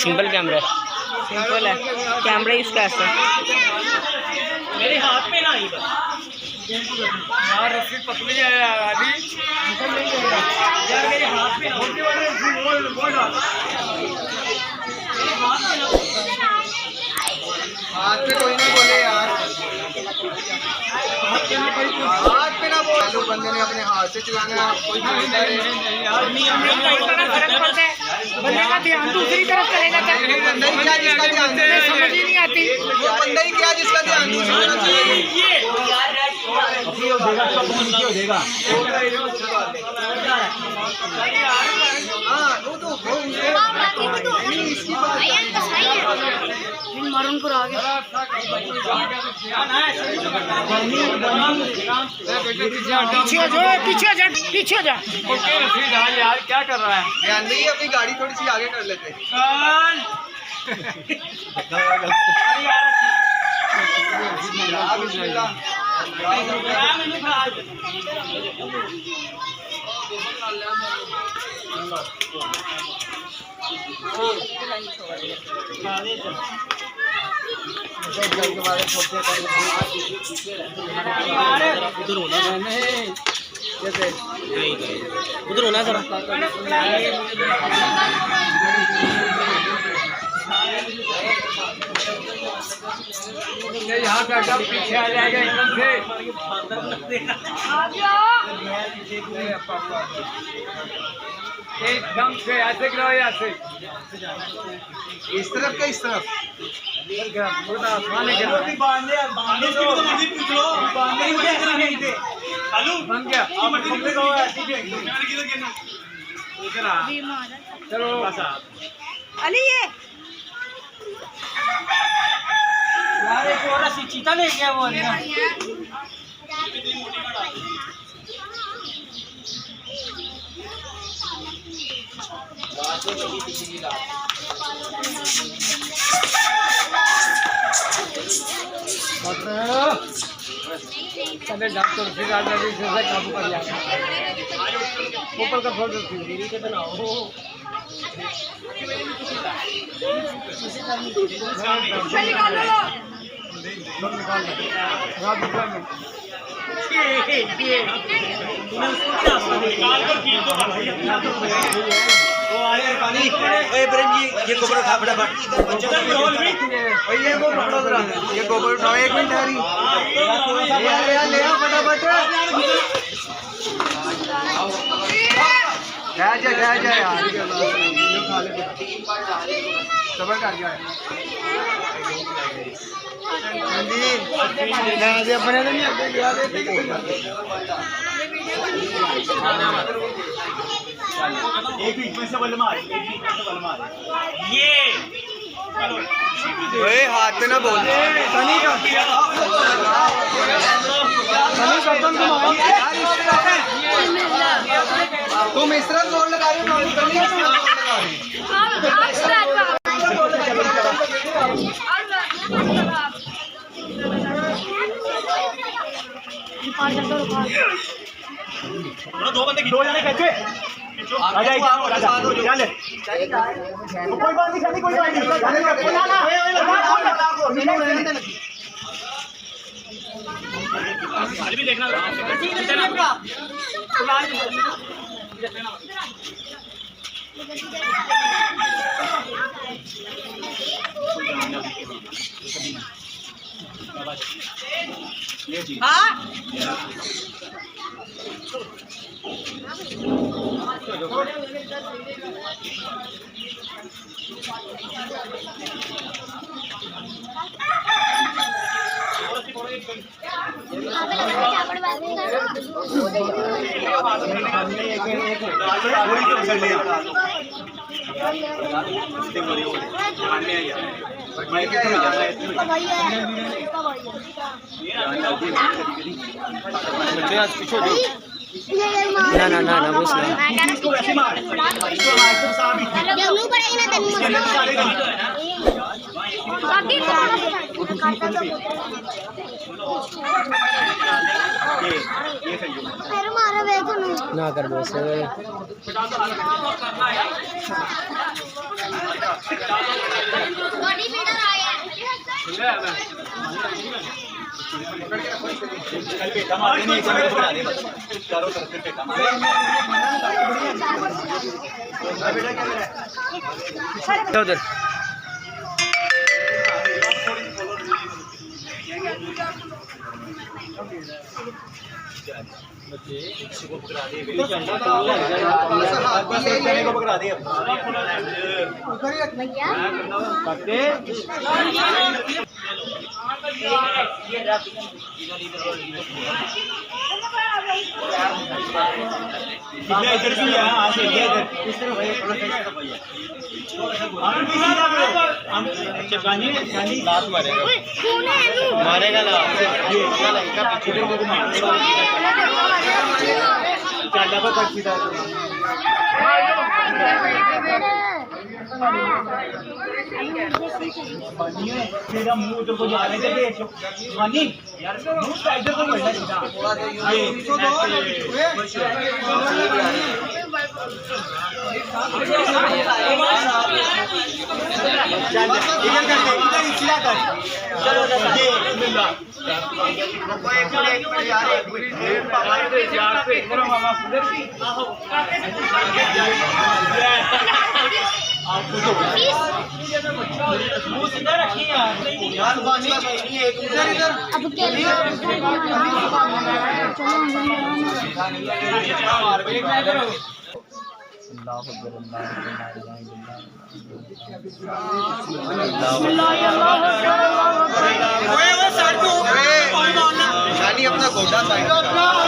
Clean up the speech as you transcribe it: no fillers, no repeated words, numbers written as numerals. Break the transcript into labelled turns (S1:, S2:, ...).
S1: Simple camera, simple है camera use कर सकते।
S2: मेरे हाथ पे ना आई यार, रस्सी पतली है अभी यार, मेरे हाथ पे
S3: हाथ पे कोई ना बोले यार, हाथ पे ना बोले। जो बंदे ने अपने हाथ से चलाना है, कोई
S1: बंदे का ध्यान दूसरी तरफ चलेगा,
S3: बंदा ही क्या जिसका ध्यान
S1: समझ ही नहीं आती।
S3: वो बंदा ही क्या जिसका ध्यान दूसरी तरफ चलेगा।
S1: मारून को आगे पीछे जा पीछे जा।
S2: यार क्या कर रहा है
S3: ध्यान नहीं, अपनी गाड़ी थोड़ी सी आगे कर लेते।
S1: उधर होना उधर होना जरा।
S2: यहाँ का पीछे आ जाएगा एकदम से। एकदम से ऐसे गिरो, ऐसे
S3: इस तरफ क्या इस तरफ
S2: बन गया। चलो
S1: अली ये
S2: यार एक और चीता ले गया वो पहले जान तो फिर आज जैसे काबू कर लिया ऊपर का फोड़ कितना हो
S3: ये गोबर उठा फटाफट, ये गोबर उठाओ। 1 मिनट हरी, ले आओ फटाफट। जा यार, सबर कर गया अपने तो नहीं एक बीच में से बल मार,
S2: ये
S3: ओए हाथ पे ना बोल। तुम इस तरह जोर लगा रहे हो,
S2: दो बंदे की 2 जने कैसे आ जाए चल कोई बात नहीं, कोई बात नहीं भी देखना
S1: ना बस
S4: पड़ेगी ना फिर मारे वे तनु
S1: ना कर बस
S4: बॉडी बिल्डर आया
S1: उधर
S4: भैया
S2: इधर भी है हां से इधर इस तरफ भैया थोड़ा सा भैया हम भी हम चकानी चकानी लात मारेगा मारेगा ना ये चला इसका पीछे को मारेगा चाला पर पक्षी था तेरा मुंह उधर को जा रहे थे मानी यार मुंह इधर को बढ़ना सीधा ये इधर इधर कर चलो ये बिल्ला
S4: अब
S3: अपना गोटा साइड